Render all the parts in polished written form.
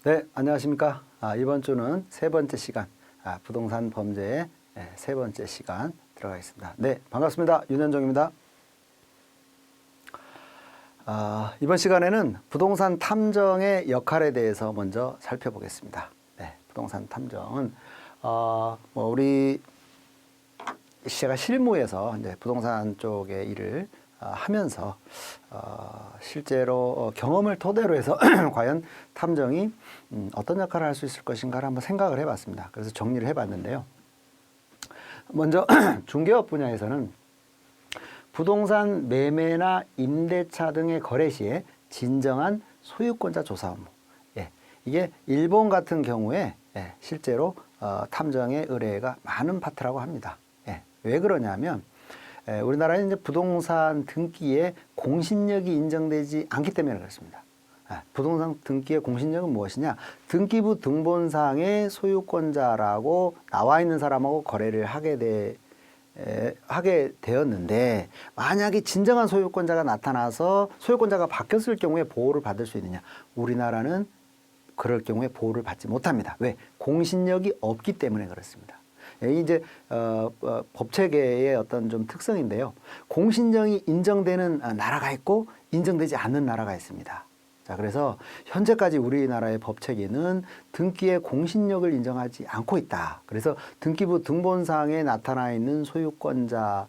네, 안녕하십니까. 이번 주는 세 번째 시간, 부동산 범죄의 세 번째 시간 들어가겠습니다. 네, 반갑습니다. 윤현정입니다. 이번 시간에는 부동산 탐정의 역할에 대해서 먼저 살펴보겠습니다. 네, 부동산 탐정은, 제가 실무에서 이제 부동산 쪽의 일을 하면서 실제로 경험을 토대로 해서 과연 탐정이 어떤 역할을 할 수 있을 것인가를 한번 생각을 해봤습니다. 그래서 정리를 해봤는데요. 먼저 중개업 분야에서는 부동산 매매나 임대차 등의 거래 시에 진정한 소유권자 조사 업무. 이게 일본 같은 경우에 실제로 탐정의 의뢰가 많은 파트라고 합니다. 왜 그러냐면 우리나라는 이제 부동산 등기에 공신력이 인정되지 않기 때문에 그렇습니다. 부동산 등기의 공신력은 무엇이냐? 등기부 등본상의 소유권자라고 나와 있는 사람하고 거래를 하게 되었는데, 만약에 진정한 소유권자가 나타나서 소유권자가 바뀌었을 경우에 보호를 받을 수 있느냐? 우리나라는 그럴 경우에 보호를 받지 못합니다. 왜? 공신력이 없기 때문에 그렇습니다. 이제 법체계의 어떤 좀 특성인데요. 공신력이 인정되는 나라가 있고 인정되지 않는 나라가 있습니다. 자, 그래서 현재까지 우리나라의 법체계는 등기의 공신력을 인정하지 않고 있다. 그래서 등기부 등본상에 나타나 있는 소유권자가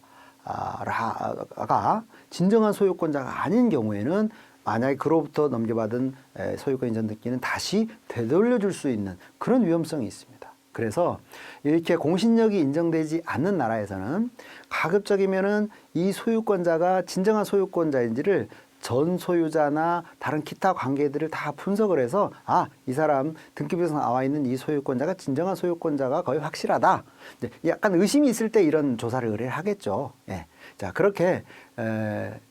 진정한 소유권자가 아닌 경우에는 만약에 그로부터 넘겨받은 소유권 인정 등기는 다시 되돌려줄 수 있는 그런 위험성이 있습니다. 그래서 이렇게 공신력이 인정되지 않는 나라에서는 가급적이면은 이 소유권자가 진정한 소유권자인지를 전 소유자나 다른 기타 관계들을 다 분석을 해서 이 사람 등기부에서 나와 있는 이 소유권자가 진정한 소유권자가 거의 확실하다. 약간 의심이 있을 때 이런 조사를 의뢰하겠죠. 자, 그렇게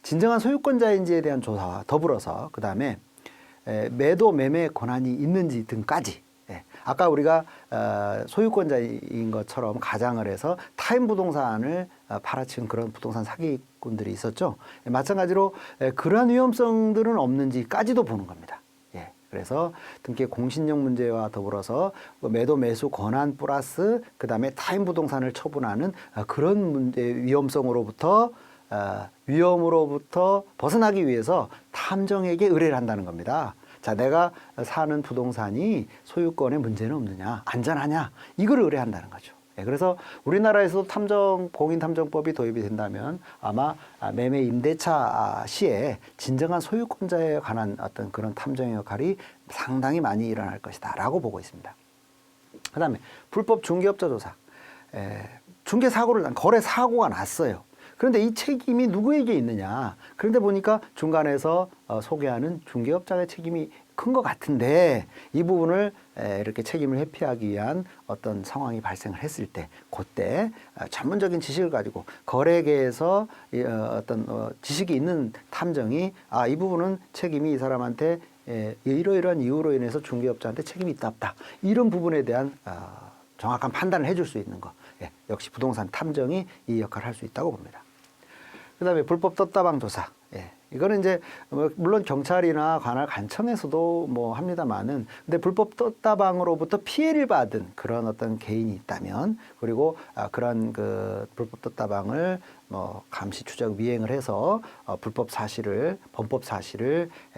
진정한 소유권자인지에 대한 조사와 더불어서 그 다음에 매도 매매 권한이 있는지 등까지, 아까 우리가 소유권자인 것처럼 가장을 해서 타인 부동산을 팔아치운 그런 부동산 사기꾼들이 있었죠. 마찬가지로 그러한 위험성들은 없는지까지도 보는 겁니다. 그래서 등기의 공신력 문제와 더불어서 매도 매수 권한 플러스 그 다음에 타인 부동산을 처분하는 그런 문제 위험성으로부터 위험으로부터 벗어나기 위해서 탐정에게 의뢰를 한다는 겁니다. 자, 내가 사는 부동산이 소유권에 문제는 없느냐, 안전하냐, 이걸 의뢰한다는 거죠. 그래서 우리나라에서도 공인탐정법이 도입이 된다면 아마 매매 임대차 시에 진정한 소유권자에 관한 어떤 그런 탐정의 역할이 상당히 많이 일어날 것이다 라고 보고 있습니다. 그 다음에 불법 중개업자 조사. 거래 사고가 났어요. 그런데 이 책임이 누구에게 있느냐? 그런데 보니까 중간에서 소개하는 중개업자의 책임이 큰 것 같은데, 이 부분을 이렇게 책임을 회피하기 위한 어떤 상황이 발생을 했을 때, 그때 전문적인 지식을 가지고 거래계에서 어떤 지식이 있는 탐정이 이 부분은 책임이 이 사람한테 이러이러한 이유로 인해서 중개업자한테 책임이 있다 없다, 이런 부분에 대한 정확한 판단을 해줄 수 있는 것. 역시 부동산 탐정이 이 역할을 할 수 있다고 봅니다. 그 다음에 불법 떴다방 조사. 이거는 이제 물론 경찰이나 관할 간청에서도 뭐 합니다만은, 근데 불법 떴다방으로부터 피해를 받은 그런 어떤 개인이 있다면, 그리고 그런 그 불법 떴다방을 뭐 감시 추적 미행을 해서 범법 사실을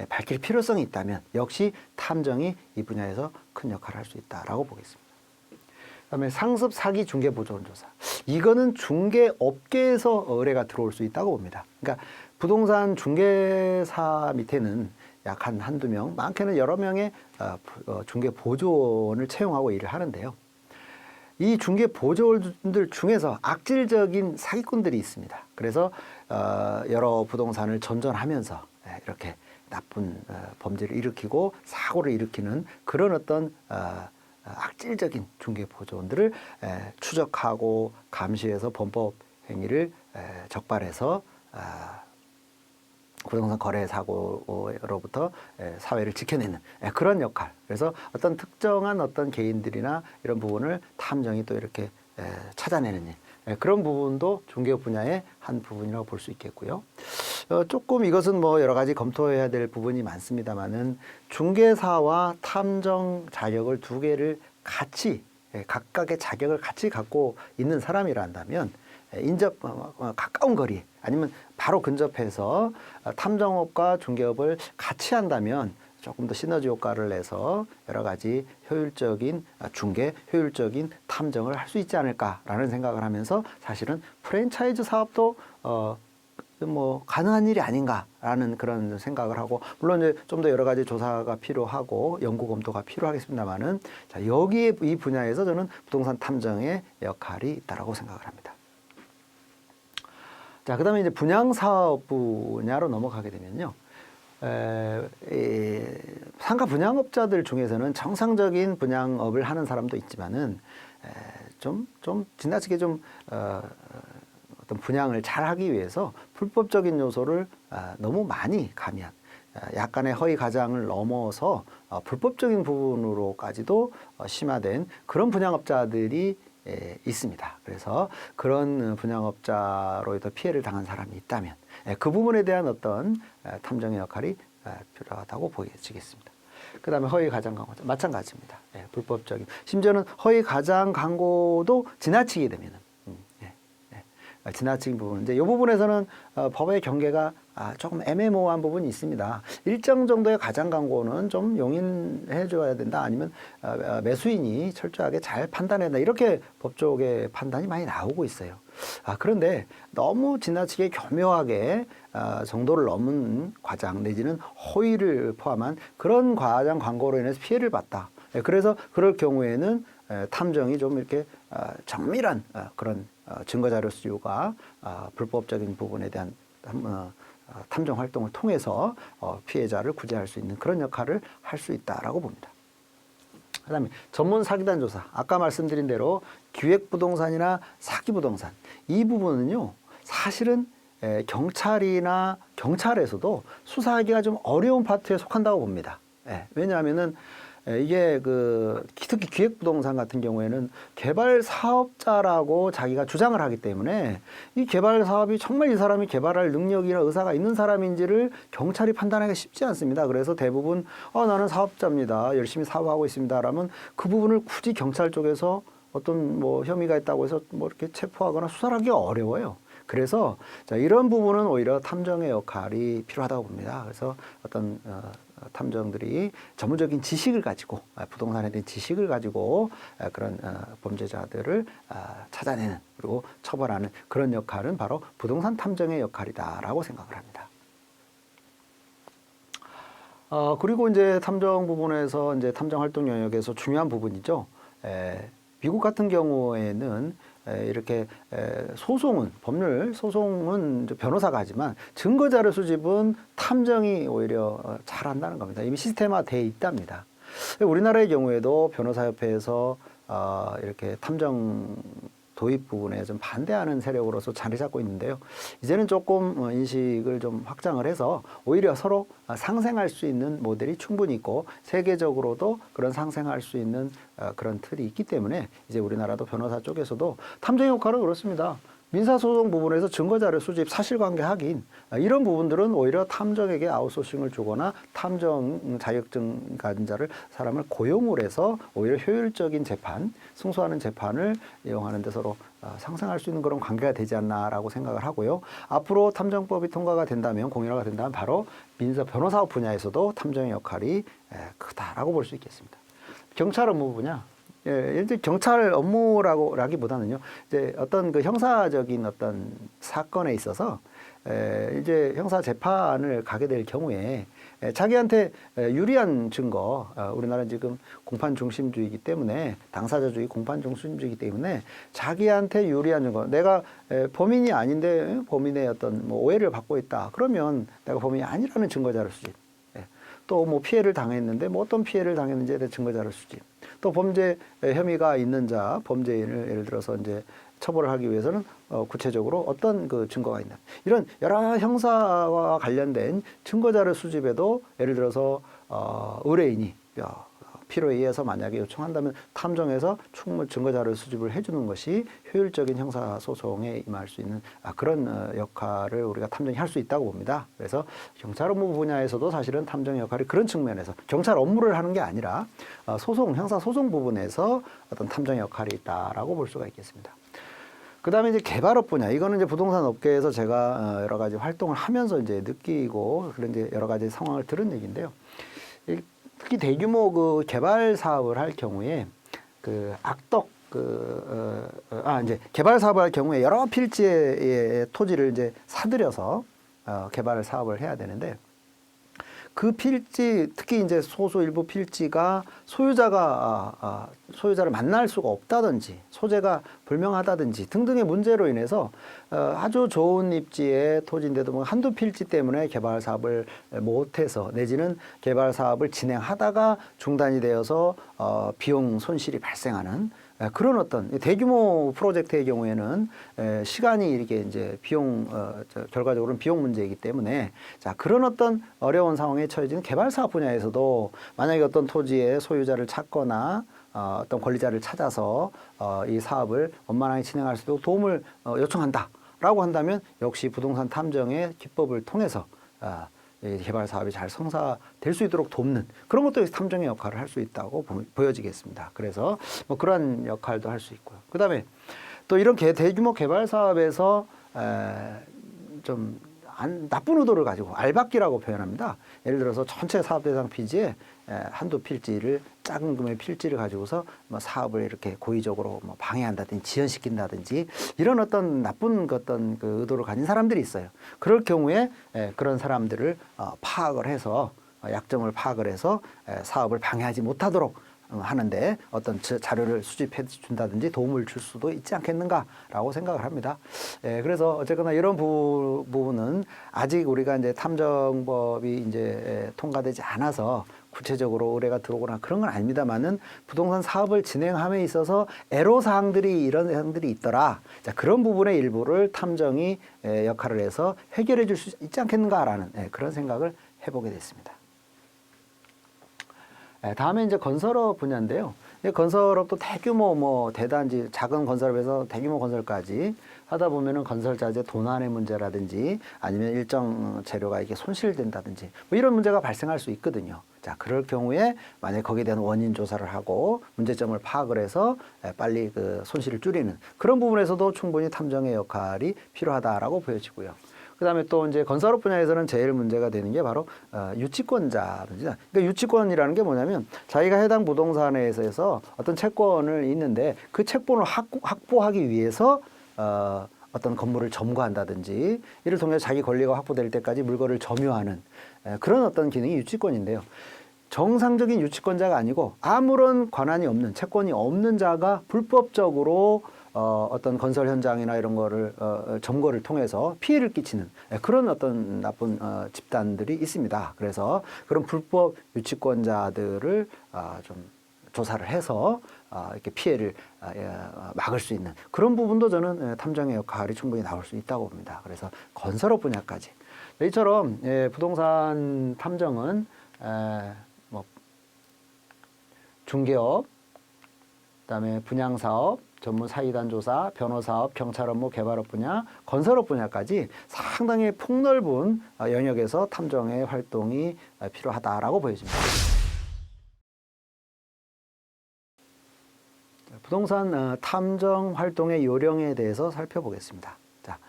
밝힐 필요성이 있다면 역시 탐정이 이 분야에서 큰 역할을 할 수 있다라고 보겠습니다. 그다음에 상습 사기 중개 보조원 조사. 이거는 중개업계에서 의뢰가 들어올 수 있다고 봅니다. 그러니까 부동산 중개사 밑에는 약 한두 명, 많게는 여러 명의 중개 보조원을 채용하고 일을 하는데요. 이 중개 보조원들 중에서 악질적인 사기꾼들이 있습니다. 그래서 여러 부동산을 전전하면서 이렇게 나쁜 범죄를 일으키고 사고를 일으키는 그런 어떤 악질적인 중개 보조원들을 추적하고 감시해서 범법 행위를 적발해서 부동산 거래 사고로부터 사회를 지켜내는 그런 역할. 그래서 어떤 특정한 어떤 개인들이나 이런 부분을 탐정이 또 이렇게 찾아내는 일. 그런 부분도 중개업 분야의 한 부분이라고 볼 수 있겠고요. 조금 이것은 뭐 여러 가지 검토해야 될 부분이 많습니다만은 중개사와 탐정 자격을 두 개를 같이 각각의 자격을 같이 갖고 있는 사람이란다면 인접 가까운 거리 아니면 바로 근접해서 탐정업과 중개업을 같이 한다면 조금 더 시너지 효과를 내서 여러 가지 효율적인 중개, 효율적인 탐정을 할 수 있지 않을까라는 생각을 하면서 사실은 프랜차이즈 사업도 뭐 가능한 일이 아닌가라는 그런 생각을 하고 물론 이제 좀 더 여러 가지 조사가 필요하고 연구 검토가 필요하겠습니다만은 자 여기에 이 분야에서 저는 부동산 탐정의 역할이 있다라고 생각을 합니다. 자 그다음에 이제 분양 사업 분야로 넘어가게 되면요. 상가 분양업자들 중에서는 정상적인 분양업을 하는 사람도 있지만은 좀 지나치게 좀 어떤 분양을 잘 하기 위해서 불법적인 요소를 너무 많이 가미한 약간의 허위 가장을 넘어서 불법적인 부분으로까지도 심화된 그런 분양업자들이 있습니다. 그래서 그런 분양업자로 피해를 당한 사람이 있다면 그 부분에 대한 어떤 탐정의 역할이 필요하다고 보여지겠습니다. 그 다음에 허위 가장 광고 마찬가지입니다. 불법적인 심지어는 허위 가장 광고도 지나치게 되면은 지나친 부분 이제 이 부분에서는 법의 경계가 조금 애매모호한 부분이 있습니다. 일정 정도의 가장 광고는 좀 용인해 줘야 된다 아니면 매수인이 철저하게 잘 판단해야 된다 이렇게 법조계 판단이 많이 나오고 있어요. 그런데 너무 지나치게 교묘하게 정도를 넘은 과장 내지는 허위를 포함한 그런 과장 광고로 인해서 피해를 봤다. 그래서 그럴 경우에는 탐정이 좀 이렇게 정밀한 그런 증거자료 수요가 불법적인 부분에 대한 탐정 활동을 통해서 피해자를 구제할 수 있는 그런 역할을 할 수 있다라고 봅니다. 그다음에 전문 사기단 조사. 아까 말씀드린 대로 기획부동산이나 사기부동산 이 부분은요 사실은 경찰이나 경찰에서도 수사하기가 좀 어려운 파트에 속한다고 봅니다. 왜냐하면은 이게 특히 기획부동산 같은 경우에는 개발 사업자라고 자기가 주장을 하기 때문에 이 개발 사업이 정말 이 사람이 개발할 능력이나 의사가 있는 사람인지를 경찰이 판단하기가 쉽지 않습니다. 그래서 대부분 나는 사업자입니다. 열심히 사업하고 있습니다라면 그 부분을 굳이 경찰 쪽에서 어떤 뭐 혐의가 있다고 해서 뭐 이렇게 체포하거나 수사를 하기가 어려워요. 그래서 이런 부분은 오히려 탐정의 역할이 필요하다고 봅니다. 그래서 어떤 탐정들이 전문적인 지식을 가지고 부동산에 대한 지식을 가지고 그런 범죄자들을 찾아내는 그리고 처벌하는 그런 역할은 바로 부동산 탐정의 역할이다라고 생각을 합니다. 그리고 이제 탐정 부분에서 이제 탐정 활동 영역에서 중요한 부분이죠. 미국 같은 경우에는 이렇게 소송은 법률 소송은 변호사가 하지만 증거자료 수집은 탐정이 오히려 잘한다는 겁니다. 이미 시스템화되어 있답니다. 우리나라의 경우에도 변호사협회에서 이렇게 탐정 도입 부분에 좀 반대하는 세력으로서 자리 잡고 있는데요. 이제는 조금 인식을 좀 확장을 해서 오히려 서로 상생할 수 있는 모델이 충분히 있고 세계적으로도 그런 상생할 수 있는 그런 틀이 있기 때문에 이제 우리나라도 변호사 쪽에서도 탐정 역할은 그렇습니다. 민사소송 부분에서 증거자료 수집, 사실관계 확인 이런 부분들은 오히려 탐정에게 아웃소싱을 주거나 탐정 자격증 가진 사람을 고용을 해서 오히려 효율적인 재판, 승소하는 재판을 이용하는 데 서로 상생할 수 있는 그런 관계가 되지 않나라고 생각을 하고요. 앞으로 탐정법이 통과가 된다면, 공론화가 된다면 바로 민사 변호사업 분야에서도 탐정의 역할이 크다라고 볼 수 있겠습니다. 경찰 업무 분야. 이제 경찰 업무라기보다는요, 이제 어떤 그 형사적인 어떤 사건에 있어서 이제 형사 재판을 가게 될 경우에 자기한테 유리한 증거, 우리나라는 지금 공판 중심주의이기 때문에 당사자주의, 공판 중심주의이기 때문에 자기한테 유리한 증거, 내가 범인이 아닌데 범인의 어떤 뭐 오해를 받고 있다. 그러면 내가 범인이 아니라는 증거자료 수집. 또 뭐 피해를 당했는데 뭐 어떤 피해를 당했는지에 대한 증거자료 수집. 또 범죄 혐의가 있는 자, 범죄인을 예를 들어서 이제 처벌을 하기 위해서는 구체적으로 어떤 그 증거가 있나. 이런 여러 형사와 관련된 증거자료 수집에도 예를 들어서 의뢰인이 필요에 의해서 만약에 요청한다면 탐정에서 충분 증거 자료 수집을 해주는 것이 효율적인 형사 소송에 임할 수 있는 그런 역할을 우리가 탐정이 할 수 있다고 봅니다. 그래서 경찰 업무 분야에서도 사실은 탐정 역할이 그런 측면에서 경찰 업무를 하는 게 아니라 형사 소송 부분에서 어떤 탐정 역할이 있다라고 볼 수가 있겠습니다. 그 다음에 이제 개발업 분야, 이거는 이제 부동산 업계에서 제가 여러 가지 활동을 하면서 이제 느끼고 그런 이제 여러 가지 상황을 들은 얘기인데요. 특히 대규모 그 개발 사업을 할 경우에 그 악덕 이제 개발 사업을 할 경우에 여러 필지의 토지를 이제 사들여서 개발 사업을 해야 되는데, 그 필지, 특히 이제 소수 일부 필지가 소유자를 만날 수가 없다든지 소재가 불명하다든지 등등의 문제로 인해서 아주 좋은 입지의 토지인데도 뭐 한두 필지 때문에 개발 사업을 못해서 내지는 개발 사업을 진행하다가 중단이 되어서 비용 손실이 발생하는 그런 어떤 대규모 프로젝트의 경우에는 시간이 이렇게 이제 결과적으로는 비용 문제이기 때문에, 자, 그런 어떤 어려운 상황에 처해진 개발 사업 분야에서도 만약에 어떤 토지의 소유자를 찾거나 어떤 권리자를 찾아서 이 사업을 원만하게 진행할 수 있도록 도움을 요청한다라고 한다면 역시 부동산 탐정의 기법을 통해서 개발 사업이 잘 성사될 수 있도록 돕는 그런 것도 탐정의 역할을 할 수 있다고 보여지겠습니다. 그래서 뭐 그러한 역할도 할 수 있고요. 그 다음에 또 이런 대규모 개발 사업에서 좀 나쁜 의도를 가지고 알박기라고 표현합니다. 예를 들어서 전체 사업 대상 필지에 한두 필지를 작은 금의 필지를 가지고서 뭐 사업을 이렇게 고의적으로 뭐 방해한다든지 지연시킨다든지 이런 어떤 나쁜 어떤 그 의도를 가진 사람들이 있어요. 그럴 경우에 그런 사람들을 파악을 해서 약점을 파악을 해서 사업을 방해하지 못하도록 하는데 어떤 자료를 수집해 준다든지 도움을 줄 수도 있지 않겠는가라고 생각을 합니다. 그래서 어쨌거나 이런 부분은 아직 우리가 이제 탐정법이 이제 통과되지 않아서 구체적으로 의뢰가 들어오거나 그런 건 아닙니다만은 부동산 사업을 진행함에 있어서 애로사항들이 이런 사항들이 있더라. 자, 그런 부분의 일부를 탐정이 역할을 해서 해결해 줄 수 있지 않겠는가라는 그런 생각을 해보게 됐습니다. 다음에 이제 건설업 분야인데요. 건설업도 대규모 대단지 작은 건설업에서 대규모 건설까지 하다 보면은 건설자재 도난의 문제라든지 아니면 일정 재료가 이게 손실된다든지 뭐 이런 문제가 발생할 수 있거든요. 자, 그럴 경우에 만약 거기에 대한 원인 조사를 하고 문제점을 파악을 해서 빨리 그 손실을 줄이는 그런 부분에서도 충분히 탐정의 역할이 필요하다라고 보여지고요. 그다음에 또 이제 건설업 분야에서는 제일 문제가 되는 게 바로 유치권자입니다. 그러니까 유치권이라는 게 뭐냐면 자기가 해당 부동산에 있어서 어떤 채권을 있는데 그 채권을 확보하기 위해서 어떤 건물을 점거한다든지 이를 통해 자기 권리가 확보될 때까지 물건을 점유하는 그런 어떤 기능이 유치권인데요. 정상적인 유치권자가 아니고 아무런 권한이 없는 채권이 없는 자가 불법적으로 어떤 건설 현장이나 이런 거를 점거를 통해서 피해를 끼치는 그런 어떤 나쁜 집단들이 있습니다. 그래서 그런 불법 유치권자들을 좀 조사를 해서 이렇게 피해를 막을 수 있는 그런 부분도 저는 탐정의 역할이 충분히 나올 수 있다고 봅니다. 그래서 건설업 분야까지 이처럼 부동산 탐정은 뭐 중개업, 그다음에 분양사업, 전문 사이단 조사, 변호사업, 경찰 업무, 개발업 분야, 건설업 분야까지 상당히 폭넓은 영역에서 탐정의 활동이 필요하다라고 보여집니다. 부동산 탐정 활동의 요령에 대해서 살펴보겠습니다. 자,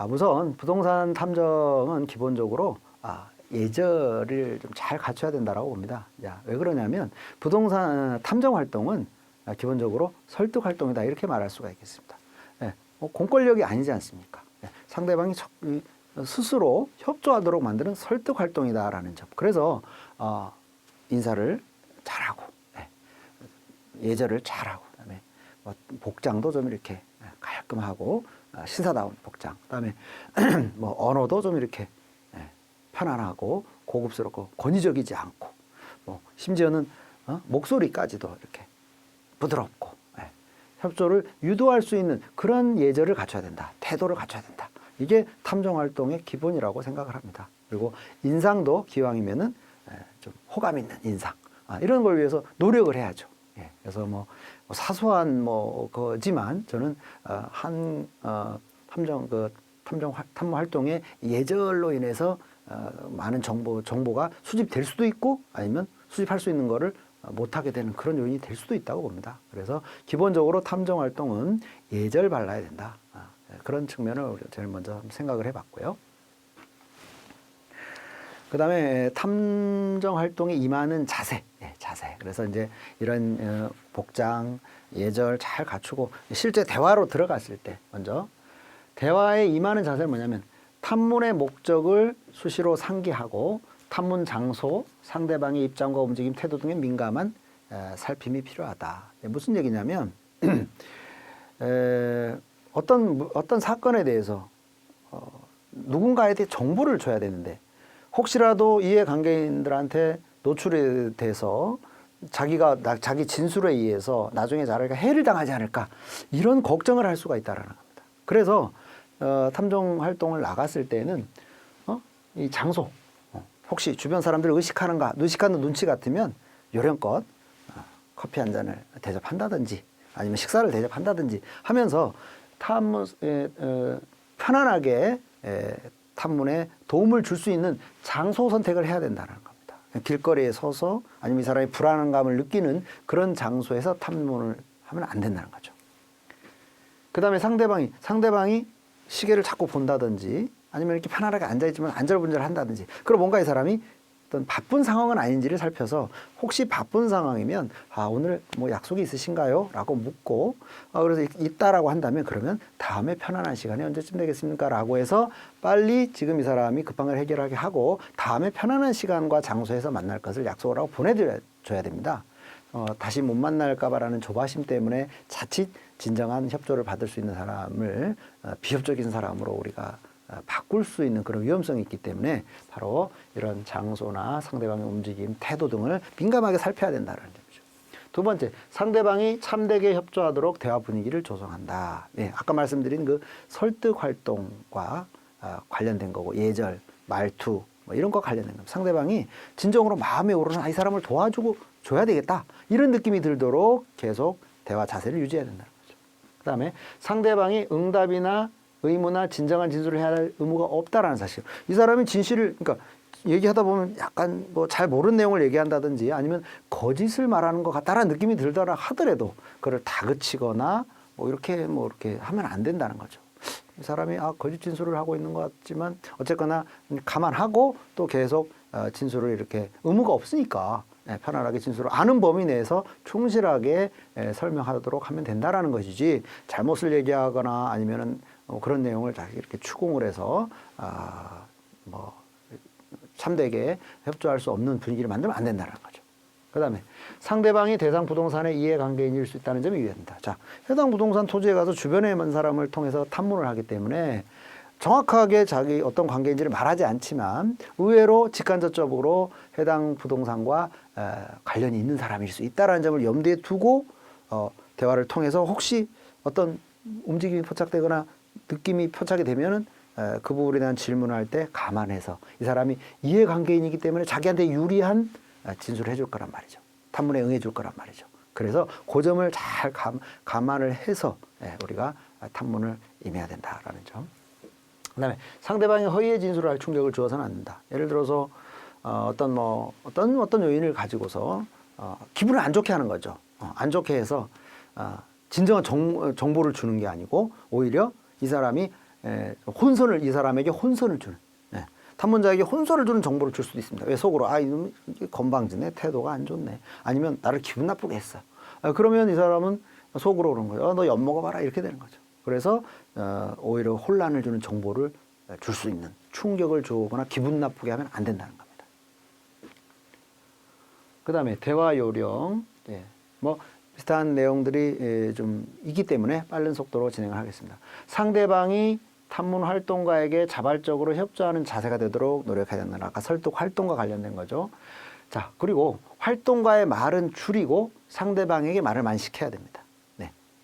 우선 부동산 탐정은 기본적으로 예절을 좀 잘 갖춰야 된다라고 봅니다. 자, 왜 그러냐면 부동산 탐정 활동은 기본적으로 설득 활동이다 이렇게 말할 수가 있겠습니다. 공권력이 아니지 않습니까? 상대방이 스스로 협조하도록 만드는 설득 활동이다라는 점. 그래서 인사를 잘하고 예절을 잘하고 그다음에 복장도 좀 이렇게 깔끔하고 신사다운 복장. 그다음에 뭐 언어도 좀 이렇게 편안하고 고급스럽고 권위적이지 않고 뭐 심지어는 목소리까지도 이렇게 부드럽고 협조를 유도할 수 있는 그런 예절을 갖춰야 된다. 태도를 갖춰야 된다. 이게 탐정활동의 기본이라고 생각을 합니다. 그리고 인상도 기왕이면은 좀 호감 있는 인상. 이런 걸 위해서 노력을 해야죠. 예, 그래서 뭐 사소한 거지만 저는 탐무 활동의 예절로 인해서 많은 정보가 수집될 수도 있고 아니면 수집할 수 있는 거를 못하게 되는 그런 요인이 될 수도 있다고 봅니다. 그래서 기본적으로 탐정 활동은 예절 발라야 된다. 그런 측면을 제일 먼저 생각을 해봤고요. 그 다음에 탐정 활동에 임하는 자세. 그래서 이제 이런 복장, 예절 잘 갖추고 실제 대화로 들어갔을 때 먼저 대화에 임하는 자세는 뭐냐면 탐문의 목적을 수시로 상기하고 탐문 장소, 상대방의 입장과 움직임, 태도 등에 민감한 살핌이 필요하다. 무슨 얘기냐면 어떤 사건에 대해서 누군가에 대해 정보를 줘야 되는데 혹시라도 이해관계인들한테 노출이 돼서 자기 진술에 의해서 나중에 자기가 해를 당하지 않을까 이런 걱정을 할 수가 있다라는 겁니다. 그래서 탐정 활동을 나갔을 때는 이 장소 혹시 주변 사람들을 의식하는 눈치 같으면 요령껏 커피 한 잔을 대접한다든지 아니면 식사를 대접한다든지 하면서 편안하게 탐문에 도움을 줄 수 있는 장소 선택을 해야 된다는 겁니다. 길거리에 서서 아니면 이 사람이 불안감을 느끼는 그런 장소에서 탐문을 하면 안 된다는 거죠. 그 다음에 상대방이 시계를 자꾸 본다든지 아니면 이렇게 편안하게 앉아있지만 안절분절 한다든지 그럼 뭔가 이 사람이 어떤 바쁜 상황은 아닌지를 살펴서 혹시 바쁜 상황이면 오늘 뭐 약속이 있으신가요? 라고 묻고 그래서 있다라고 한다면 그러면 다음에 편안한 시간이 언제쯤 되겠습니까? 라고 해서 빨리 지금 이 사람이 급한 걸 해결하게 하고 다음에 편안한 시간과 장소에서 만날 것을 약속을 하고 보내줘야 됩니다. 다시 못 만날까 봐라는 조바심 때문에 자칫 진정한 협조를 받을 수 있는 사람을 비협조적인 사람으로 우리가 바꿀 수 있는 그런 위험성이 있기 때문에 바로 이런 장소나 상대방의 움직임, 태도 등을 민감하게 살펴야 된다는 점이죠. 두 번째, 상대방이 참되게 협조하도록 대화 분위기를 조성한다. 아까 말씀드린 그 설득 활동과 관련된 거고 예절, 말투 이런 거 관련된 겁니다. 상대방이 진정으로 마음에 오르는 이 사람을 도와줘야 되겠다. 이런 느낌이 들도록 계속 대화 자세를 유지해야 된다는 거죠. 그 다음에 상대방이 응답이나 의무나 진정한 진술을 해야 할 의무가 없다라는 사실. 이 사람이 진실을 그러니까 얘기하다 보면 약간 잘 모르는 내용을 얘기한다든지 아니면 거짓을 말하는 것 같다라는 느낌이 들더라 하더라도 그걸 다그치거나 이렇게 하면 안 된다는 거죠. 이 사람이 거짓 진술을 하고 있는 것 같지만 어쨌거나 감안하고 또 계속 진술을 이렇게 의무가 없으니까 편안하게 진술을 아는 범위 내에서 충실하게 설명하도록 하면 된다라는 것이지 잘못을 얘기하거나 아니면은 그런 내용을 이렇게 추궁을 해서 참되게 협조할 수 없는 분위기를 만들면 안 된다는 거죠. 그 다음에 상대방이 대상 부동산의 이해관계인일 수 있다는 점이 유의한다. 자, 해당 부동산 토지에 가서 주변에 있는 사람을 통해서 탐문을 하기 때문에 정확하게 자기 어떤 관계인지를 말하지 않지만 의외로 직간접적으로 해당 부동산과 관련이 있는 사람일 수 있다는 점을 염두에 두고 대화를 통해서 혹시 어떤 움직임이 포착되거나 느낌이 포착이 되면은 그 부분에 대한 질문을 할 때 감안해서 이 사람이 이해관계인이기 때문에 자기한테 유리한 진술을 해줄 거란 말이죠. 탐문에 응해줄 거란 말이죠. 그래서 그 점을 잘 감안을 해서 우리가 탐문을 임해야 된다라는 점. 그다음에 상대방이 허위의 진술을 할 충격을 주어서는 안 된다. 예를 들어서 어떤 요인을 가지고서 기분을 안 좋게 하는 거죠. 안 좋게 해서 진정한 정보를 주는 게 아니고 오히려 이 사람이 이 사람에게 혼선을 주는 탐문자에게 혼선을 주는 정보를 줄 수도 있습니다. 왜 속으로 이놈 건방지네, 태도가 안 좋네, 아니면 나를 기분 나쁘게 했어. 그러면 이 사람은 속으로 그런 거예요. 너 엿먹어봐라 이렇게 되는 거죠. 그래서 오히려 혼란을 주는 정보를 줄 수 있는 충격을 주거나 기분 나쁘게 하면 안 된다는 겁니다. 그 다음에 대화 요령 비슷한 내용들이 좀 있기 때문에 빠른 속도로 진행을 하겠습니다. 상대방이 탐문 활동가에게 자발적으로 협조하는 자세가 되도록 노력해야 된다. 아까 설득 활동과 관련된 거죠. 자, 그리고 활동가의 말은 줄이고 상대방에게 말을 많이 시켜야 됩니다.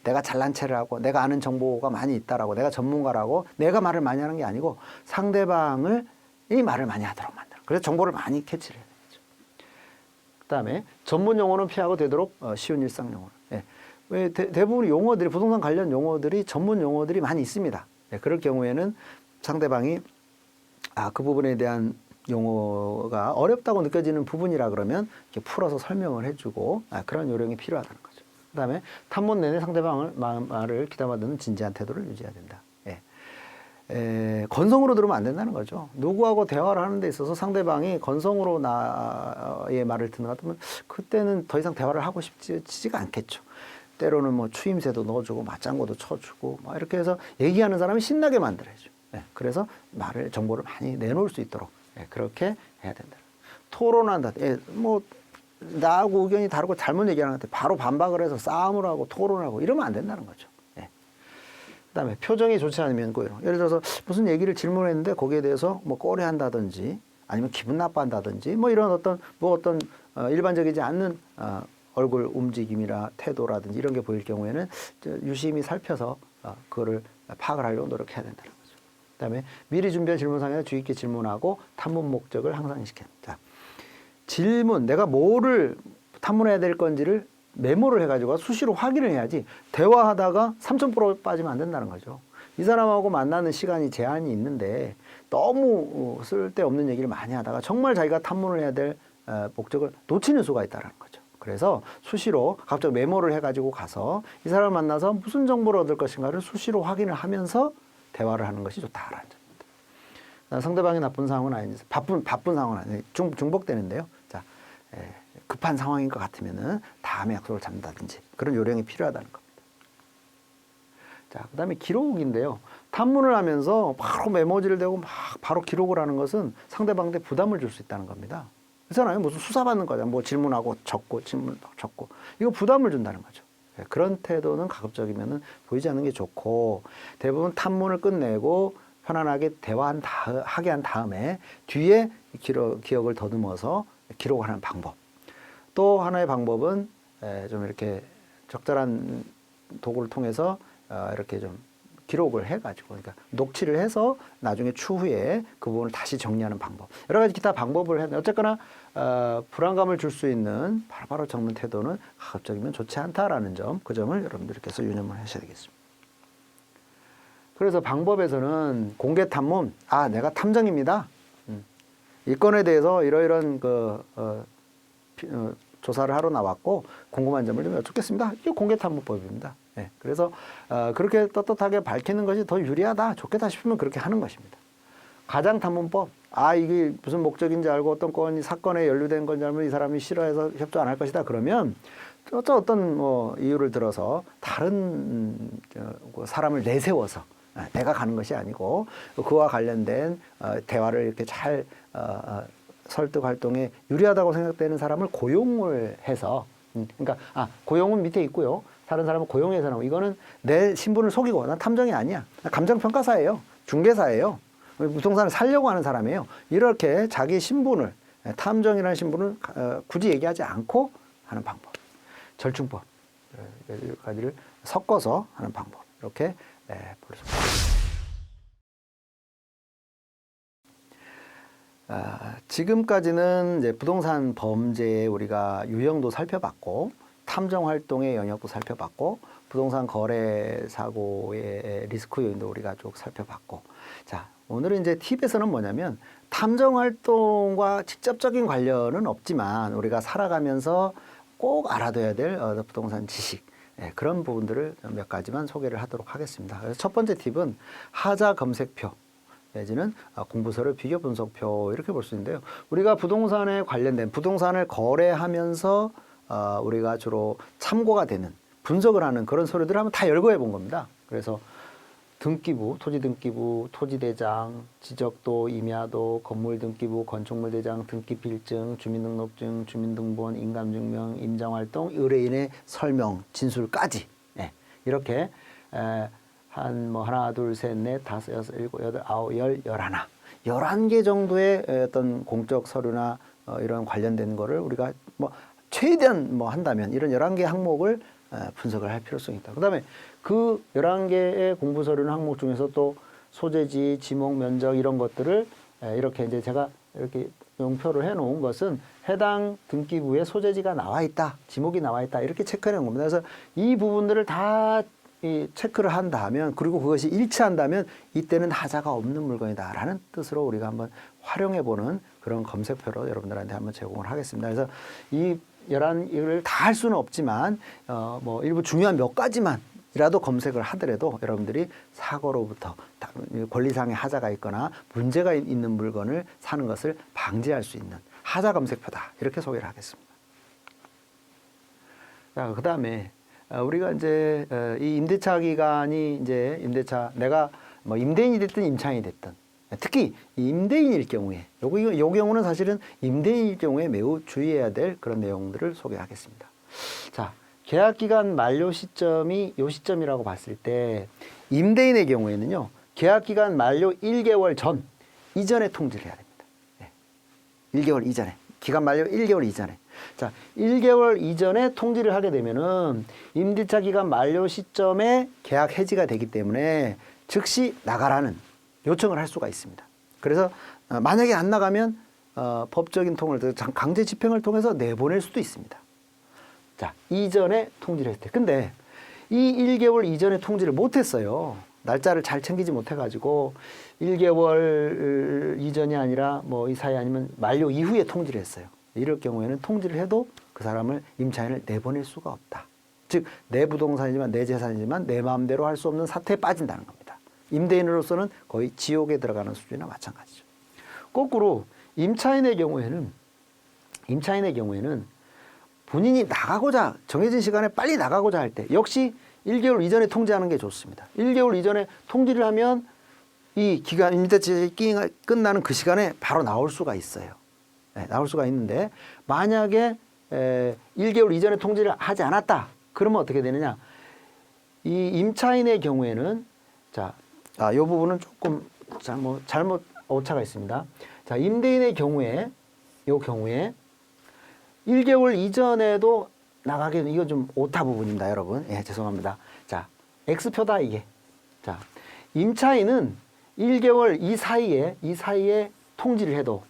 내가 잘난 체를 하고 내가 아는 정보가 많이 있다라고 내가 전문가라고 내가 말을 많이 하는 게 아니고 상대방을 이 말을 많이 하도록 만들어. 그래서 정보를 많이 캐치를 해야 되죠. 그다음에 전문 용어는 피하고 되도록 쉬운 일상 용어. 예. 왜 대부분 용어들이 부동산 관련 용어들이 전문 용어들이 많이 있습니다. 예. 그럴 경우에는 상대방이 그 부분에 대한 용어가 어렵다고 느껴지는 부분이라 그러면 이렇게 풀어서 설명을 해주고 그런 요령이 필요하다는 거죠. 그다음에 탐문 내내 상대방을 말을 귀담아 듣는 진지한 태도를 유지해야 된다. 건성으로 들으면 안 된다는 거죠. 누구하고 대화를 하는 데 있어서 상대방이 건성으로 나의 말을 듣는 것 같으면 그때는 더 이상 대화를 하고 싶지가 않겠죠. 때로는 뭐 추임새도 넣어주고 맞장구도 쳐주고 막 이렇게 해서 얘기하는 사람이 신나게 만들어야죠. 그래서 정보를 많이 내놓을 수 있도록 그렇게 해야 된다. 토론한다. 뭐 나하고 의견이 다르고 잘못 얘기하는 것 같아 바로 반박을 해서 싸움을 하고 토론하고 이러면 안 된다는 거죠. 그다음에 표정이 좋지 않으면 고요. 예를 들어서 무슨 얘기를 질문했는데 거기에 대해서 뭐 꺼려한다든지 아니면 기분 나빠한다든지 뭐 이런 어떤 일반적이지 않는 얼굴 움직임이나 태도라든지 이런 게 보일 경우에는 유심히 살펴서 그거를 파악을 하려고 노력해야 된다는 거죠. 그다음에 미리 준비한 질문상에 주의 있게 질문하고 탐문 목적을 항상 인식해야 됩니다. 질문, 내가 뭐를 탐문해야 될 건지를 메모를 해가지고 수시로 확인을 해야지 대화하다가 3000% 빠지면 안 된다는 거죠. 이 사람하고 만나는 시간이 제한이 있는데 너무 쓸데없는 얘기를 많이 하다가 정말 자기가 탐문을 해야 될 목적을 놓치는 수가 있다는 거죠. 그래서 수시로 갑자기 메모를 해가지고 가서 이 사람을 만나서 무슨 정보를 얻을 것인가를 수시로 확인을 하면서 대화를 하는 것이 좋다라는 점입니다. 상대방이 나쁜 상황은 아닌지 바쁜 상황은 아니에요. 중복되는데요. 자, 급한 상황인 것 같으면은 다음에 약속을 잡는다든지 그런 요령이 필요하다는 겁니다. 자, 그다음에 기록인데요. 탐문을 하면서 바로 메모지를 대고 막 바로 기록을 하는 것은 상대방한테 부담을 줄 수 있다는 겁니다. 그렇잖아요. 무슨 수사받는 거잖아요. 뭐 질문하고 적고 이거 부담을 준다는 거죠. 그런 태도는 가급적이면은 보이지 않는 게 좋고 대부분 탐문을 끝내고 편안하게 하게 한 다음에 뒤에 기억을 더듬어서 기록하는 방법. 또 하나의 방법은 좀 이렇게 적절한 도구를 통해서 이렇게 좀 기록을 해가지고 그러니까 녹취를 해서 나중에 추후에 그 부분을 다시 정리하는 방법. 여러 가지 기타 방법을 해야 돼. 어쨌거나 불안감을 줄 수 있는 바로바로 적는 태도는 가급적이면 좋지 않다라는 점, 그 점을 여러분들께서 유념을 하셔야 되겠습니다. 그래서 방법에서는 공개 탐문, 내가 탐정입니다. 이 건에 대해서 이러이런 조사를 하러 나왔고 궁금한 점을 좀 여쭙겠습니다. 이게 공개 탐문법입니다. 그래서 그렇게 떳떳하게 밝히는 것이 더 유리하다, 좋겠다 싶으면 그렇게 하는 것입니다. 가장 탐문법, 이게 무슨 목적인지 알고 어떤 건이 사건에 연루된 건지 알면 이 사람이 싫어해서 협조 안 할 것이다 그러면 어떤 이유를 들어서 다른 사람을 내세워서 내가 가는 것이 아니고 그와 관련된 대화를 이렇게 잘 설득 활동에 유리하다고 생각되는 사람을 고용을 해서 그러니까 고용은 밑에 있고요. 다른 사람은 고용해서 나오고 이거는 내 신분을 속이고 난 탐정이 아니야. 감정평가사예요. 중개사예요. 부동산을 살려고 하는 사람이에요. 이렇게 자기 신분을 탐정이라는 신분을 굳이 얘기하지 않고 하는 방법. 절충법. 여러 가지를 섞어서 하는 방법. 이렇게 볼 수 있습니다. 지금까지는 이제 부동산 범죄의 우리가 유형도 살펴봤고 탐정 활동의 영역도 살펴봤고 부동산 거래 사고의 리스크 요인도 우리가 쭉 살펴봤고 자 오늘은 이제 팁에서는 뭐냐면 탐정 활동과 직접적인 관련은 없지만 우리가 살아가면서 꼭 알아둬야 될 부동산 지식 그런 부분들을 몇 가지만 소개를 하도록 하겠습니다. 그래서 첫 번째 팁은 하자 검색표 내지는 공부서류 비교 분석표 이렇게 볼 수 있는데요. 우리가 부동산에 관련된 부동산을 거래하면서 우리가 주로 참고가 되는 분석을 하는 그런 서류들을 한번 다 열거해 본 겁니다. 그래서 등기부, 토지등기부, 토지대장, 지적도, 임야도, 건물등기부, 건축물대장, 등기필증, 주민등록증, 주민등본, 인감증명, 임장활동, 의뢰인의 설명, 진술까지 이렇게 하나, 둘, 셋, 넷, 다섯, 여섯, 일곱, 여덟, 아홉, 열, 열하나 11개 정도의 어떤 공적 서류나 이런 관련된 거를 우리가 최대한 한다면 이런 11개 항목을 분석을 할 필요성이 있다. 그 다음에 그 11개의 공부 서류는 항목 중에서 또 소재지, 지목, 면적 이런 것들을 이렇게 이제 제가 이렇게 용표를 해놓은 것은 해당 등기부에 소재지가 나와 있다, 지목이 나와 있다 이렇게 체크해 놓은 겁니다. 그래서 이 부분들을 다 체크를 한다면, 그리고 그것이 일치한다면 이때는 하자가 없는 물건이다라는 뜻으로 우리가 한번 활용해 보는 그런 검색표로 여러분들한테 한번 제공을 하겠습니다. 그래서 이 11일을 다 할 수는 없지만 뭐 일부 중요한 몇 가지만이라도 검색을 하더라도 여러분들이 사고로부터 권리상의 하자가 있거나 문제가 있는 물건을 사는 것을 방지할 수 있는 하자 검색표다, 이렇게 소개를 하겠습니다. 자, 그다음에 우리가 이제 이 임대차 기간이 이제 임대차, 내가 뭐 임대인이 됐든 임차인이 됐든, 특히 임대인일 경우에 요 경우는 사실은 임대인일 경우에 매우 주의해야 될 그런 내용들을 소개하겠습니다. 자, 계약 기간 만료 시점이 요 시점이라고 봤을 때 임대인의 경우에는요, 계약 기간 만료 1개월 전 이전에 통지를 해야 됩니다. 네. 1개월 이전에, 기간 만료 1개월 이전에. 자, 1개월 이전에 통지를 하게 되면은 임대차 기간 만료 시점에 계약 해지가 되기 때문에 즉시 나가라는 요청을 할 수가 있습니다. 그래서 만약에 안 나가면 법적인 통을, 강제 집행을 통해서 내보낼 수도 있습니다. 자, 이전에 통지를 했을 때. 근데 이 1개월 이전에 통지를 못했어요. 날짜를 잘 챙기지 못해가지고 1개월 이전이 아니라 뭐 이 사이 아니면 만료 이후에 통지를 했어요. 이럴 경우에는 통지를 해도 그 사람을, 임차인을 내보낼 수가 없다. 즉, 내 부동산이지만 내 재산이지만 내 마음대로 할 수 없는 사태에 빠진다는 겁니다. 임대인으로서는 거의 지옥에 들어가는 수준이나 마찬가지죠. 거꾸로 임차인의 경우에는 본인이 나가고자, 정해진 시간에 빨리 나가고자 할 때 역시 1개월 이전에 통지하는 게 좋습니다. 1개월 이전에 통지를 하면 이 기간, 임대차 기간이 끝나는 그 시간에 바로 나올 수가 있어요. 네, 나올 수가 있는데, 만약에 1개월 이전에 통지를 하지 않았다, 그러면 어떻게 되느냐? 이 임차인의 경우에는, 자, 이 부분은 조금 잘못 오차가 있습니다. 자, 임대인의 경우에, 요 경우에 1개월 이전에도 나가게, 이거 좀 오타 부분입니다, 여러분. 예, 죄송합니다. 자, X표다, 이게. 자, 임차인은 1개월 이 사이에 통지를 해도,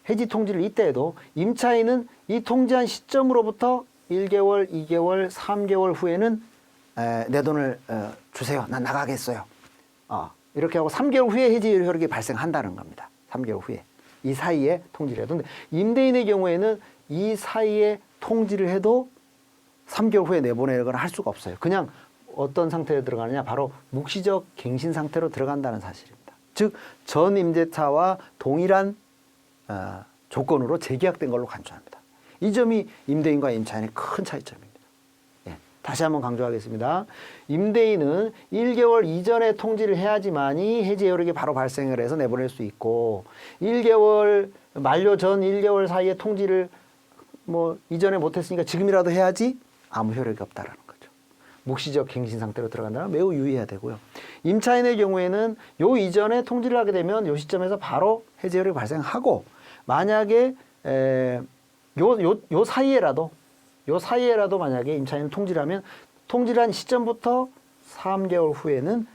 해지 통지를 이때 해도 임차인은 이 통지한 시점으로부터 1개월, 2개월, 3개월 후에는 내 돈을 주세요. 난 나가겠어요. 이렇게 하고 3개월 후에 해지 효력이 발생한다는 겁니다. 3개월 후에. 이 사이에 통지를 해도. 근데 임대인의 경우에는 이 사이에 통지를 해도 3개월 후에 내보내거나 할 수가 없어요. 그냥 어떤 상태에 들어가느냐? 바로 묵시적 갱신 상태로 들어간다는 사실입니다. 즉, 전 임대차와 동일한 조건으로 재계약된 걸로 간주합니다. 이 점이 임대인과 임차인의 큰 차이점입니다. 예, 다시 한번 강조하겠습니다. 임대인은 1개월 이전에 통지를 해야지만이 해지 효력이 바로 발생을 해서 내보낼 수 있고, 1개월 만료 전 1개월 사이에 통지를 뭐 이전에 못했으니까 지금이라도 해야지, 아무 효력이 없다라는 거죠. 묵시적 갱신 상태로 들어간다면 매우 유의해야 되고요. 임차인의 경우에는 요 이전에 통지를 하게 되면 요 시점에서 바로 해지 효력이 발생하고, 만약에 요 사이에라도 만약에 임차인은 통지를 하면 통지를 한 시점부터 3개월 후에는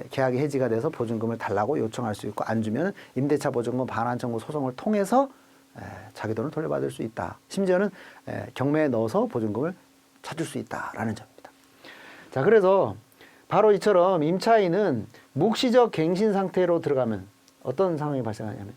계약이 해지가 돼서 보증금을 달라고 요청할 수 있고, 안 주면 임대차 보증금 반환 청구 소송을 통해서 자기 돈을 돌려받을 수 있다. 심지어는 경매에 넣어서 보증금을 찾을 수 있다라는 점입니다. 자, 그래서 바로 이처럼 임차인은 묵시적 갱신 상태로 들어가면 어떤 상황이 발생하냐면,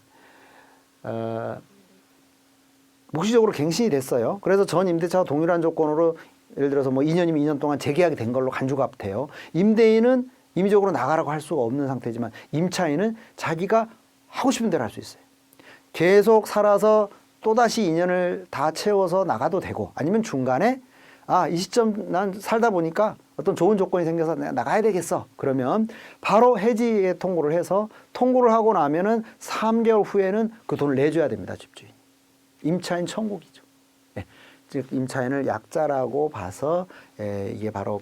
묵시적으로 갱신이 됐어요. 그래서 전 임대차와 동일한 조건으로, 예를 들어서 뭐 2년이면 2년 동안 재계약이 된 걸로 간주가 돼요. 임대인은 임의적으로 나가라고 할 수가 없는 상태지만, 임차인은 자기가 하고 싶은 대로 할 수 있어요. 계속 살아서 또다시 2년을 다 채워서 나가도 되고, 아니면 중간에 이 시점 난 살다 보니까 어떤 좋은 조건이 생겨서 내가 나가야 되겠어. 그러면 바로 해지에 통고를 해서, 통고를 하고 나면은 3개월 후에는 그 돈을 내줘야 됩니다, 집주인이. 임차인 천국이죠. 예, 즉 임차인을 약자라고 봐서 이게 바로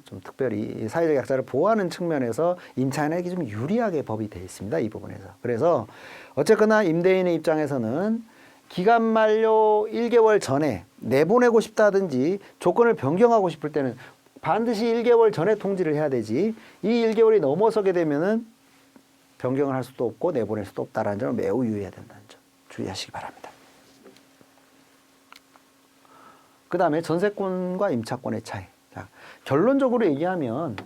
좀 특별히 사회적 약자를 보호하는 측면에서 임차인에게 좀 유리하게 법이 되어 있습니다, 이 부분에서. 그래서 어쨌거나 임대인의 입장에서는 기간 만료 1개월 전에 내보내고 싶다든지 조건을 변경하고 싶을 때는 반드시 1개월 전에 통지를 해야 되지, 이 1개월이 넘어서게 되면은 변경을 할 수도 없고 내보낼 수도 없다라는 점을 매우 유의해야 된다는 점 주의하시기 바랍니다. 그 다음에 전세권과 임차권의 차이. 자, 결론적으로 얘기하면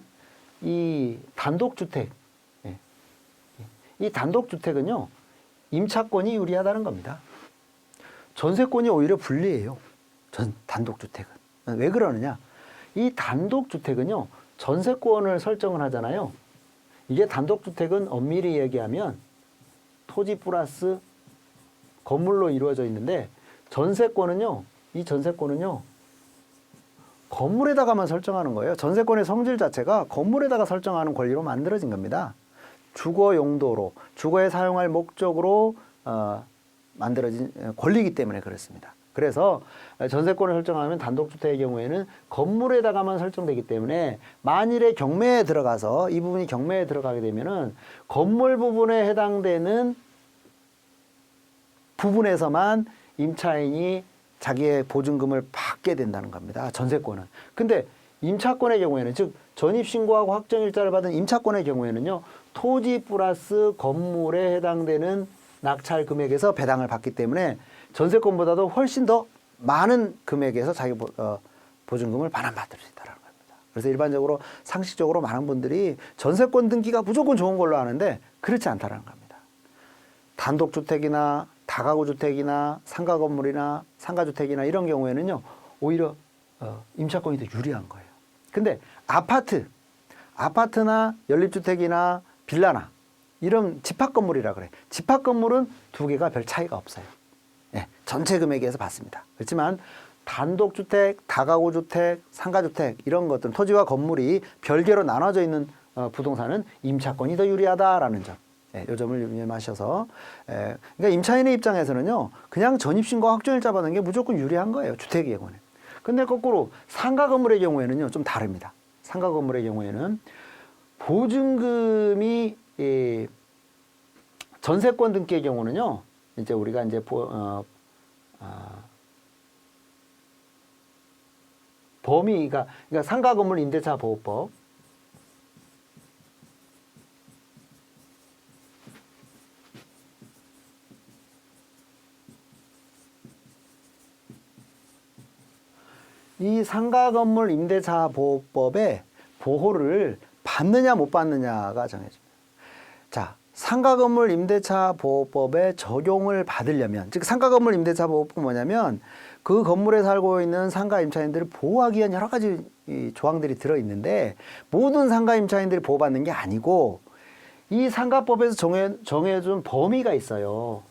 이 단독주택, 이 단독주택은요, 임차권이 유리하다는 겁니다. 전세권이 오히려 불리해요. 단독주택은. 왜 그러느냐? 이 단독주택은요, 전세권을 설정을 하잖아요. 이게 단독주택은 엄밀히 얘기하면 토지 플러스 건물로 이루어져 있는데, 전세권은요, 이 전세권은요, 건물에다가만 설정하는 거예요. 전세권의 성질 자체가 건물에다가 설정하는 권리로 만들어진 겁니다. 주거 용도로, 주거에 사용할 목적으로 만들어진 권리이기 때문에 그렇습니다. 그래서 전세권을 설정하면 단독주택의 경우에는 건물에다가만 설정되기 때문에 만일에 경매에 들어가서 이 부분이 경매에 들어가게 되면은 건물 부분에 해당되는 부분에서만 임차인이 자기의 보증금을 받게 된다는 겁니다. 전세권은. 근데 임차권의 경우에는, 즉 전입신고하고 확정일자를 받은 임차권의 경우에는요, 토지 플러스 건물에 해당되는 낙찰 금액에서 배당을 받기 때문에 전세권보다도 훨씬 더 많은 금액에서 자기 보증금을 반환받을 수 있다는 겁니다. 그래서 일반적으로 상식적으로 많은 분들이 전세권 등기가 무조건 좋은 걸로 아는데 그렇지 않다는 겁니다. 단독주택이나 다가구주택이나 상가건물이나 상가주택이나 이런 경우에는요, 오히려 임차권이 더 유리한 거예요. 근데 아파트나 연립주택이나 빌라나 이런 집합건물이라 그래. 집합건물은 두 개가 별 차이가 없어요. 네, 전체 금액에서 받습니다. 그렇지만 단독주택, 다가구주택, 상가주택 이런 것들은 토지와 건물이 별개로 나눠져 있는 부동산은 임차권이 더 유리하다라는 점. 이 점을 유념하셔서, 그러니까 임차인의 입장에서는요, 그냥 전입신고 확정일자 받는 게 무조건 유리한 거예요. 주택의 경우는. 근데 거꾸로 상가 건물의 경우에는요, 좀 다릅니다. 상가 건물의 경우에는 보증금이 전세권 등기의 경우는요, 이제 우리가 이제 범위가, 그러니까 상가 건물 임대차 보호법, 이 상가건물 임대차 보호법의 보호를 받느냐 못 받느냐가 정해집니다. 자, 상가건물 임대차 보호법의 적용을 받으려면, 즉 상가건물 임대차 보호법은 뭐냐면 그 건물에 살고 있는 상가 임차인들을 보호하기 위한 여러 가지 조항들이 들어있는데, 모든 상가 임차인들이 보호받는 게 아니고 이 상가법에서 정해준 범위가 있어요.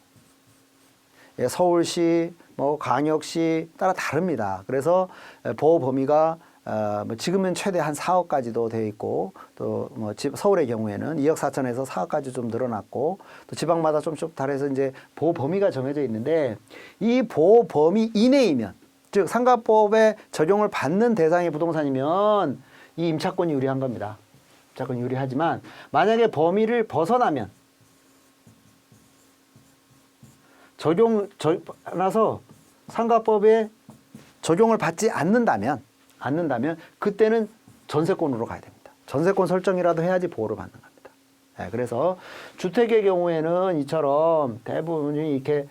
서울시, 광역시 따라 다릅니다. 그래서 보호 범위가 지금은 최대 한 4억까지도 되어 있고, 또 서울의 경우에는 2억 4천에서 4억까지 좀 늘어났고, 또 지방마다 좀씩 다르서 이제 보호 범위가 정해져 있는데, 이 보호 범위 이내이면, 즉 상가법에 적용을 받는 대상의 부동산이면 이 임차권이 유리한 겁니다. 임차권이 유리하지만 만약에 범위를 벗어나면, 나서 상가법에 적용을 받지 않는다면 그때는 전세권으로 가야 됩니다. 전세권 설정이라도 해야지 보호를 받는 겁니다. 네, 그래서 주택의 경우에는 이처럼 대부분이 이렇게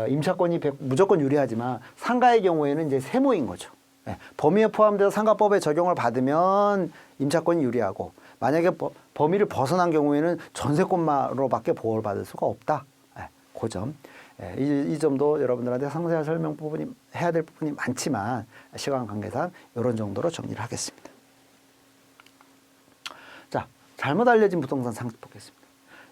임차권이 무조건 유리하지만 상가의 경우에는 이제 세모인 거죠. 네, 범위에 포함돼서 상가법에 적용을 받으면 임차권이 유리하고, 만약에 범위를 벗어난 경우에는 전세권으로밖에 보호를 받을 수가 없다. 네, 그 점. 이 점도 여러분들한테 상세한 설명 부분이 해야 될 부분이 많지만 시간 관계상 이런 정도로 정리를 하겠습니다. 자, 잘못 알려진 부동산 상습 보겠습니다.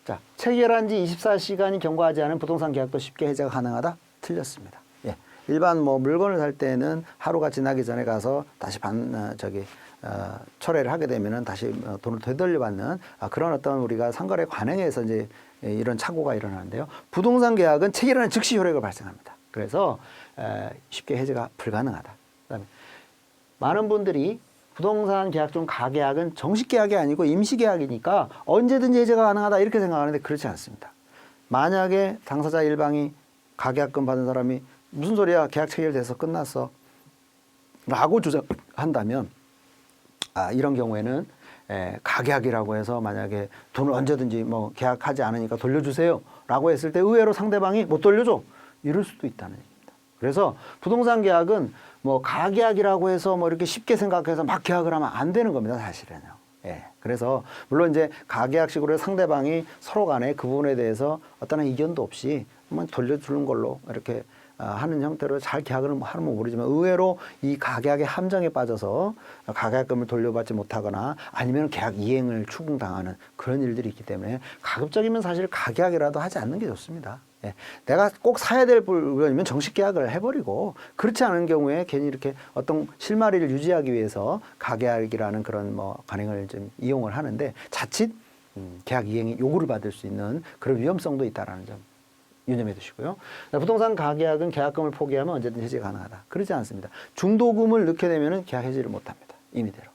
자, 체결한 지 24시간이 경과하지 않은 부동산 계약도 쉽게 해제가 가능하다? 틀렸습니다. 예, 일반 물건을 살 때는 하루가 지나기 전에 가서 다시 철회를 하게 되면은 다시 돈을 되돌려받는 그런 어떤 우리가 상거래 관행에서 이제 이런 착오가 일어나는데요. 부동산 계약은 체결하는 즉시 효력을 발생합니다. 그래서 쉽게 해제가 불가능하다. 그다음에 많은 분들이 부동산 계약 중 가계약은 정식 계약이 아니고 임시 계약이니까 언제든지 해제가 가능하다 이렇게 생각하는데 그렇지 않습니다. 만약에 당사자 일방이 가계약금 받은 사람이 무슨 소리야, 계약 체결돼서 끝났어 라고 주장한다면, 이런 경우에는 가계약이라고 해서 만약에 돈을 언제든지 뭐 계약하지 않으니까 돌려주세요라고 했을 때 의외로 상대방이 못 돌려줘 이럴 수도 있다는 얘기입니다. 그래서 부동산 계약은 뭐 가계약이라고 해서 뭐 이렇게 쉽게 생각해서 막 계약을 하면 안 되는 겁니다, 사실은요. 그래서 물론 이제 가계약식으로 상대방이 서로 간에 그 부분에 대해서 어떤 이견도 없이 한번 돌려주는 걸로 이렇게 하는 형태로 잘 계약을 하면 모르지만 의외로 이 가계약의 함정에 빠져서 가계약금을 돌려받지 못하거나 아니면 계약 이행을 추궁당하는 그런 일들이 있기 때문에 가급적이면 사실 가계약이라도 하지 않는 게 좋습니다. 내가 꼭 사야 될 물건이면 정식 계약을 해버리고 그렇지 않은 경우에 괜히 이렇게 어떤 실마리를 유지하기 위해서 가계약이라는 그런 뭐 관행을 좀 이용을 하는데 자칫 계약 이행이 요구를 받을 수 있는 그런 위험성도 있다라는 점 유념해 두시고요. 부동산 가계약은 계약금을 포기하면 언제든 해지 가능하다. 그렇지 않습니다. 중도금을 넣게 되면은 계약 해지를 못합니다. 임의대로.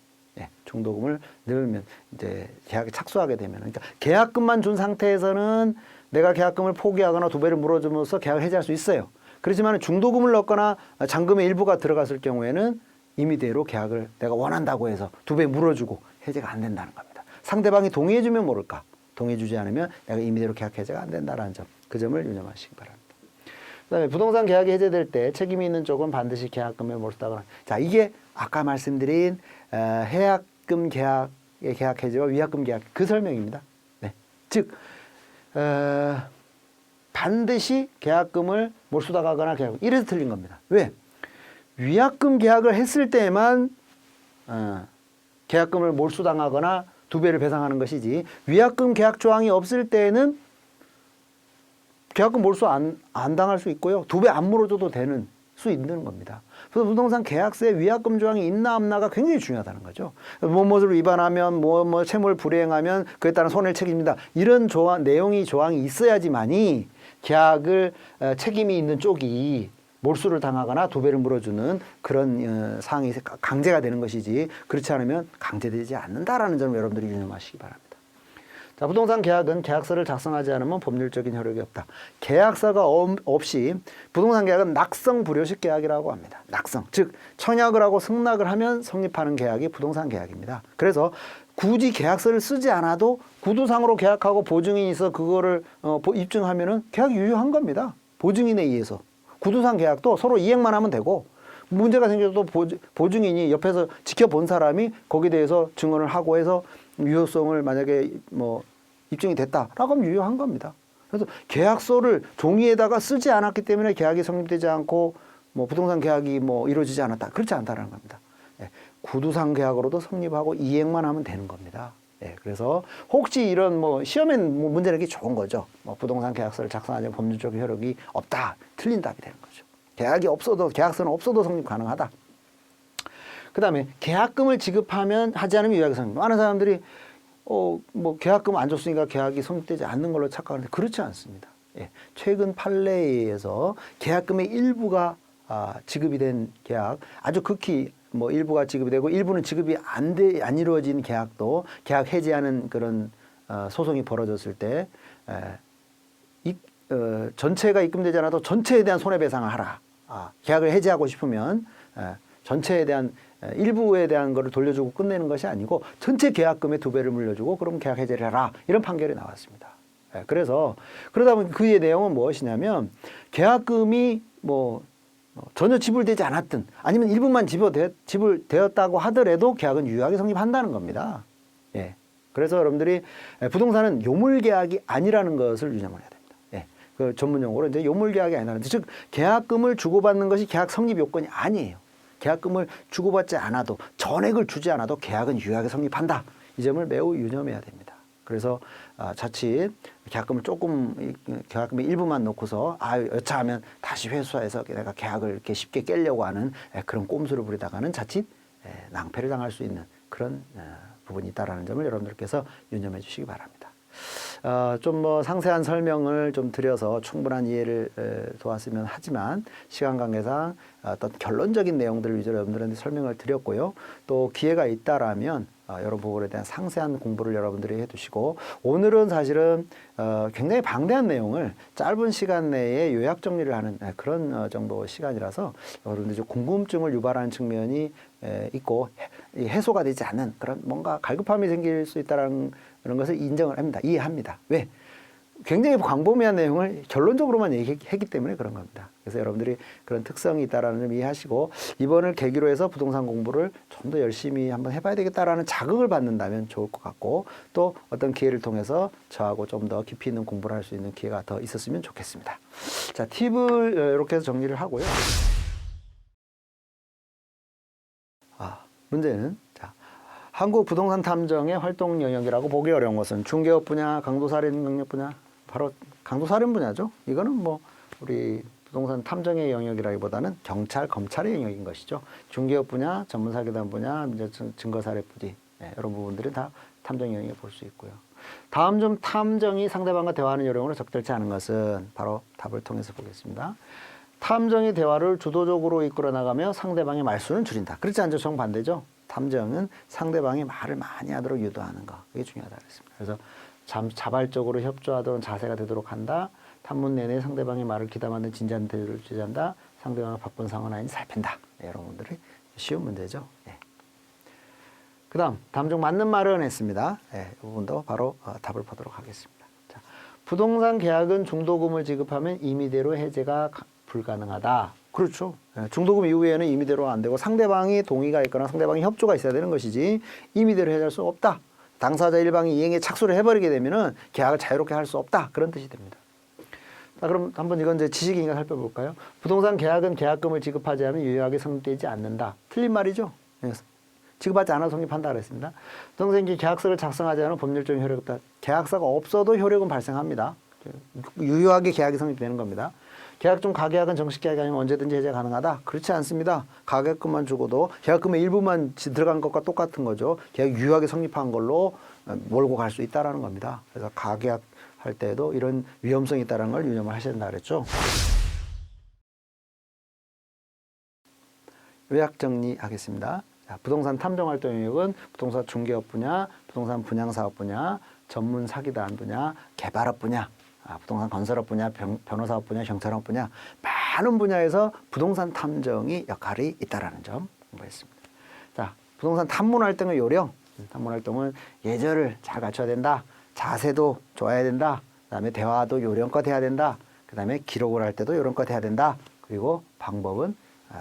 중도금을 넣으면 이제 계약에 착수하게 되면 그러니까 계약금만 준 상태에서는 내가 계약금을 포기하거나 2배를 물어줌으로써 계약을 해지할 수 있어요. 그렇지만 중도금을 넣거나 잔금의 일부가 들어갔을 경우에는 임의대로 계약을 내가 원한다고 해서 2배 물어주고 해지가 안 된다는 겁니다. 상대방이 동의해주면 모를까. 동의해주지 않으면 내가 임의대로 계약 해지가 안 된다는 점. 그 점을 유념하시기 바랍니다. 그 다음에 부동산 계약이 해제될 때 책임이 있는 쪽은 반드시 계약금을 몰수하거나. 자, 이게 아까 말씀드린 해약금 계약의 계약 해지와 위약금 계약 그 설명입니다. 즉 반드시 계약금을 몰수당하거나 계약 이래서 틀린 겁니다. 왜? 위약금 계약을 했을 때만 계약금을 몰수당하거나 2배를 배상하는 것이지 위약금 계약 조항이 없을 때는 계약금 몰수 안 당할 수 있고요. 2배 안 물어줘도 되는 수 있는 겁니다. 그래서 부동산 계약서에 위약금 조항이 있나 없나가 굉장히 중요하다는 거죠. 뭐뭐를 위반하면 뭐 채무를 불이행하면 그에 따른 손해를 책임진다. 이런 조항이 있어야지만이 계약을 책임이 있는 쪽이 몰수를 당하거나 2배를 물어주는 그런 사항이 강제가 되는 것이지 그렇지 않으면 강제되지 않는다라는 점을 여러분들이 유념하시기 바랍니다. 자, 부동산 계약은 계약서를 작성하지 않으면 법률적인 효력이 없다. 계약서가 없이 부동산 계약은 낙성 불효식 계약이라고 합니다. 낙성, 즉 청약을 하고 승낙을 하면 성립하는 계약이 부동산 계약입니다. 그래서 굳이 계약서를 쓰지 않아도 구두상으로 계약하고 보증인이 있어 그거를 입증하면은 계약이 유효한 겁니다. 보증인에 의해서. 구두상 계약도 서로 이행만 하면 되고 문제가 생겨도 보증인이 옆에서 지켜본 사람이 거기에 대해서 증언을 하고 해서 유효성을 만약에 뭐 입증이 됐다라고 하면 유효한 겁니다. 그래서 계약서를 종이에다가 쓰지 않았기 때문에 계약이 성립되지 않고 뭐 부동산 계약이 뭐 이루어지지 않았다. 그렇지 않다는 겁니다. 구두상 계약으로도 성립하고 이행만 하면 되는 겁니다. 그래서 혹시 이런 뭐 시험에 문제 내기 좋은 거죠. 뭐 부동산 계약서를 작성하지 않으면 법률적 효력이 없다. 틀린 답이 되는 거죠. 계약이 없어도 계약서는 없어도 성립 가능하다. 그 다음에 계약금을 지급하면 하지 않으면 유약이 성립. 많은 사람들이 뭐 계약금 안 줬으니까 계약이 성립되지 않는 걸로 착각하는데 그렇지 않습니다. 최근 판례에 의해서 계약금의 일부가 지급이 된 계약, 아주 극히 뭐 일부가 지급이 되고 일부는 지급이 안 이루어진 계약도 계약 해지하는 그런 소송이 벌어졌을 때 전체가 입금되지 않아도 전체에 대한 손해배상을 하라. 계약을 해지하고 싶으면 전체에 대한 일부에 대한 거를 돌려주고 끝내는 것이 아니고 전체 계약금의 2배를 물려주고 그럼 계약 해지를 해라. 이런 판결이 나왔습니다. 그래서 그러다 보니 그의 내용은 무엇이냐면 계약금이 뭐 전혀 지불되지 않았든 아니면 일부만 지불되었다고 하더라도 계약은 유효하게 성립한다는 겁니다. 그래서 여러분들이 부동산은 요물계약이 아니라는 것을 유념해야 됩니다. 그 전문 용어로 이제 요물계약이 아니라는 즉 계약금을 주고받는 것이 계약 성립 요건이 아니에요. 계약금을 주고받지 않아도 전액을 주지 않아도 계약은 유효하게 성립한다. 이 점을 매우 유념해야 됩니다. 그래서 자칫 계약금을 조금 계약금의 일부만 놓고서 여차하면 다시 회수해서 내가 계약을 이렇게 쉽게 깨려고 하는 그런 꼼수를 부리다가는 자칫 낭패를 당할 수 있는 그런 부분이 있다라는 점을 여러분들께서 유념해 주시기 바랍니다. 좀 뭐 상세한 설명을 좀 드려서 충분한 이해를 도왔으면 하지만 시간 관계상 어떤 결론적인 내용들을 위주로 여러분들한테 설명을 드렸고요. 또 기회가 있다라면 여러 부분에 대한 상세한 공부를 여러분들이 해두시고 오늘은 사실은 굉장히 방대한 내용을 짧은 시간 내에 요약 정리를 하는 그런 정도 시간이라서 여러분들이 좀 궁금증을 유발하는 측면이 있고 해소가 되지 않는 그런 뭔가 갈급함이 생길 수 있다는 그런 것을 인정을 합니다. 이해합니다. 왜? 굉장히 광범위한 내용을 결론적으로만 얘기했기 때문에 그런 겁니다. 그래서 여러분들이 그런 특성이 있다는 점 이해하시고 이번을 계기로 해서 부동산 공부를 좀 더 열심히 한번 해봐야 되겠다라는 자극을 받는다면 좋을 것 같고 또 어떤 기회를 통해서 저하고 좀 더 깊이 있는 공부를 할 수 있는 기회가 더 있었으면 좋겠습니다. 자, 팁을 이렇게 해서 정리를 하고요. 문제는 자, 한국 부동산 탐정의 활동 영역이라고 보기 어려운 것은 중개업 분야, 강도살인 능력 분야, 바로 강도살인 분야죠. 이거는 뭐 우리 부동산 탐정의 영역이라기보다는 경찰, 검찰의 영역인 것이죠. 중개업 분야, 전문사기단 분야, 증거사례 부지 이런 부분들은 다 탐정 영역에 볼 수 있고요. 다음 중 탐정이 상대방과 대화하는 요령으로 적절치 않은 것은 바로 답을 통해서 보겠습니다. 탐정이 대화를 주도적으로 이끌어 나가며 상대방의 말수는 줄인다. 그렇지 않죠? 정반대죠. 탐정은 상대방이 말을 많이 하도록 유도하는 거. 그게 중요하다 그랬습니다. 그래서 자발적으로 협조하도록 자세가 되도록 한다. 탐문 내내 상대방의 말을 귀담아듣는 진지한 태도를 취한다. 상대방의 바쁜 상황은 아닌지 살핀다. 여러분들이 쉬운 문제죠. 그 다음 다음 중 맞는 말은 했습니다. 이 부분도 바로 답을 보도록 하겠습니다. 자, 부동산 계약은 중도금을 지급하면 임의대로 해제가 불가능하다. 그렇죠. 중도금 이후에는 임의대로 안 되고 상대방이 동의가 있거나 상대방이 협조가 있어야 되는 것이지 임의대로 해제할 수 없다. 당사자 일방이 이행에 착수를 해버리게 되면은 계약을 자유롭게 할 수 없다. 그런 뜻이 됩니다. 자, 그럼 한번 이건 이제 지식인가 살펴볼까요? 부동산 계약은 계약금을 지급하지 않으면 유효하게 성립되지 않는다. 틀린 말이죠. 지급하지 않아 성립한다 그랬습니다. 부동산기 계약서를 작성하지 않으면 법률적인 효력이 없다. 계약서가 없어도 효력은 발생합니다. 유효하게 계약이 성립되는 겁니다. 계약 중 가계약은 정식 계약이 아니면 언제든지 해제 가능하다? 그렇지 않습니다. 가계약금만 주고도 계약금의 일부만 들어간 것과 똑같은 거죠. 계약 유효하게 성립한 걸로 몰고 갈 수 있다는 겁니다. 그래서 가계약 할 때에도 이런 위험성이 있다는 걸 유념을 하셔야 된다 그랬죠. 요약 정리하겠습니다. 자, 부동산 탐정활동 영역은 부동산 중개업 분야, 부동산 분양사업 분야, 전문 사기단 분야, 개발업 분야, 부동산 건설업 분야, 변호사업 분야, 경찰업 분야 많은 분야에서 부동산 탐정이 역할이 있다는 점 공부했습니다. 자, 부동산 탐문활동의 요령. 탐문활동은 예절을 잘 갖춰야 된다. 자세도 좋아야 된다. 그다음에 대화도 요령껏 해야 된다. 그다음에 기록을 할 때도 요령껏 해야 된다. 그리고 방법은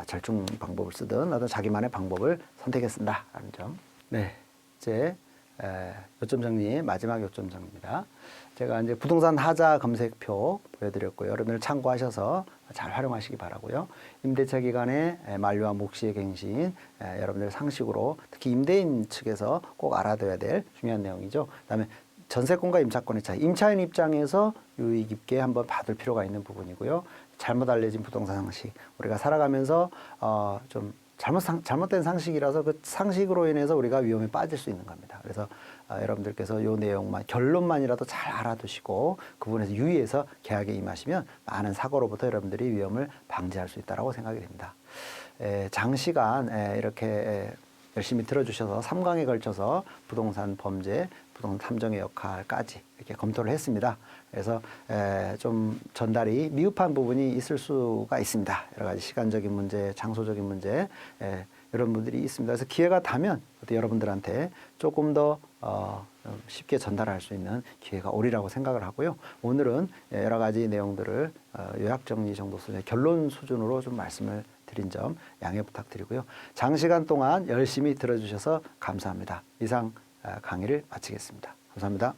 절충 방법을 쓰든 어떤 자기만의 방법을 선택해 쓴다라는 점. 네, 이제 요점 정리 마지막 요점 정리입니다. 제가 이제 부동산 하자 검색표 보여드렸고요. 여러분들 참고하셔서 잘 활용하시기 바라고요. 임대차 기간의 만료와 묵시의 갱신, 여러분들 상식으로 특히 임대인 측에서 꼭 알아둬야 될 중요한 내용이죠. 그다음에 전세권과 임차권의 차이, 임차인 입장에서 유의 깊게 한번 받을 필요가 있는 부분이고요. 잘못 알려진 부동산 상식, 우리가 살아가면서 좀 잘못된 상식이라서 그 상식으로 인해서 우리가 위험에 빠질 수 있는 겁니다. 그래서 여러분들께서 이 내용만 결론만이라도 잘 알아두시고 그 부분에서 유의해서 계약에 임하시면 많은 사고로부터 여러분들이 위험을 방지할 수 있다고 생각이 됩니다. 장시간 이렇게 열심히 들어주셔서 3강에 걸쳐서 부동산 범죄, 부동산 탐정의 역할까지 이렇게 검토를 했습니다. 그래서 좀 전달이 미흡한 부분이 있을 수가 있습니다. 여러 가지 시간적인 문제, 장소적인 문제 이런 분들이 있습니다. 그래서 기회가 되면 여러분들한테 조금 더 쉽게 전달할 수 있는 기회가 오리라고 생각을 하고요. 오늘은 여러 가지 내용들을 요약 정리 정도 수준의 결론 수준으로 좀 말씀을 드린 점 양해 부탁드리고요. 장시간 동안 열심히 들어주셔서 감사합니다. 이상 강의를 마치겠습니다. 감사합니다.